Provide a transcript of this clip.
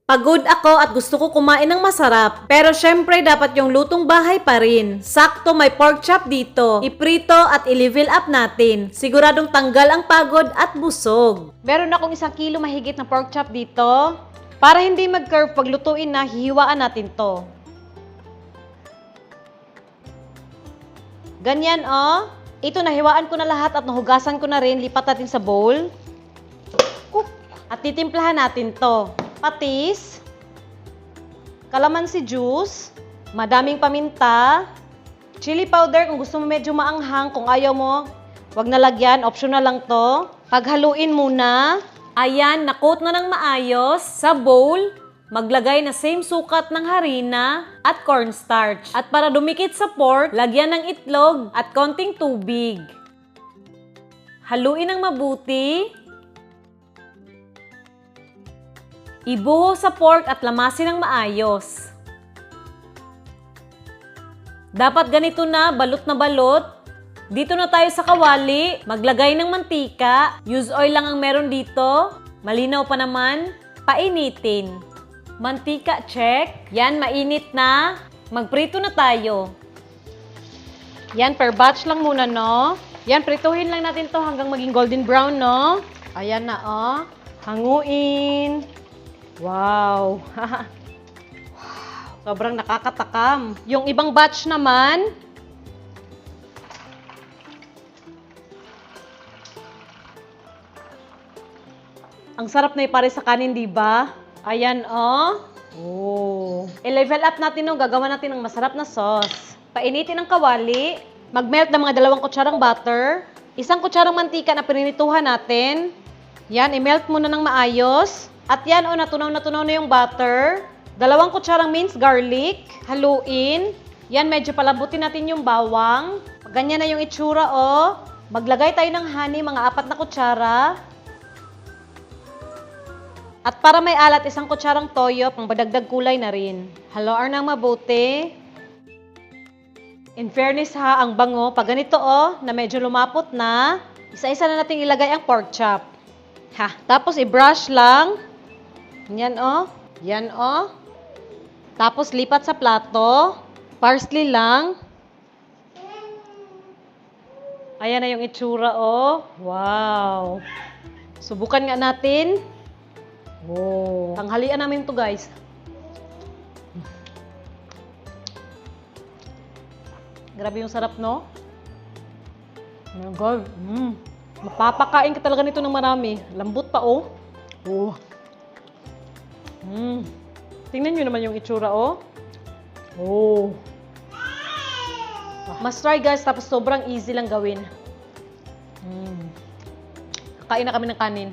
Pagod ako at gusto ko kumain ng masarap. Pero syempre dapat yung lutong bahay pa rin. Sakto may pork chop dito. Iprito at i-level up natin. Siguradong tanggal ang pagod at busog. Meron akong 1 kilo mahigit na pork chop dito. Para hindi mag-curve pag lutuin na, hihiwaan natin to. Ganyan oh. Ito nahiwaan ko na lahat at nahugasan ko na rin. Lipat natin sa bowl. At titimplahan natin to. Patis, kalamansi juice, madaming paminta, chili powder kung gusto mo medyo maanghang. Kung ayaw mo, wag na lagyan. Optional lang to. Paghaluin muna. Ayan, na-coat na ng maayos. Sa bowl, maglagay na same sukat ng harina at cornstarch. At para dumikit sa pork, lagyan ng itlog at konting tubig. Haluin ng mabuti. Ibuho sa pork at lamasin ng maayos. Dapat ganito na, balot na balot. Dito na tayo sa kawali. Maglagay ng mantika. Use oil lang ang meron dito. Malinaw pa naman. Painitin. Mantika, check. Yan, mainit na. Magprito na tayo. Yan, per batch lang muna, no? Yan, prituhin lang natin to hanggang maging golden brown, no? Ayan na, oh. Hanguin. Wow! Sobrang nakakatakam. Yung ibang batch naman, ang sarap na ipare sa kanin, di ba? Ayan, oh. Oh. I-level up natin nung gagawa natin ng masarap na sauce. Painitin ang kawali. Mag-melt ng mga 2 kutsarang butter. 1 kutsarang mantika na pininituhan natin. Yan, i-melt muna ng maayos. At yan, oh, natunaw na yung butter. 2 kutsarang minced garlic. Haluin. Yan, medyo palambutin natin yung bawang. Pag ganyan na yung itsura, oh. Maglagay tayo ng honey, mga 4 na kutsara. At para may alat, 1 kutsarang toyo, pang badagdag kulay na rin. Haluan ng mabuti. In fairness ha, ang bango. Pag ganito, oh, na medyo lumapot na, isa-isa na natin ilagay ang pork chop. Ha, tapos i-brush lang. Yan oh. Yan oh. Tapos lipat sa plato. Parsley lang. Ayan na yung itsura oh. Wow. Subukan nga natin. Oh. Tanghalian namin to guys. Grabe yung sarap no? Oh my God. Mapapakain ka talaga nito ng marami. Lambot pa oh. Oh. Tingnan nyo naman yung itsura, oh. Oh. Must try, guys. Tapos sobrang easy lang gawin. Kakain na kami ng kanin.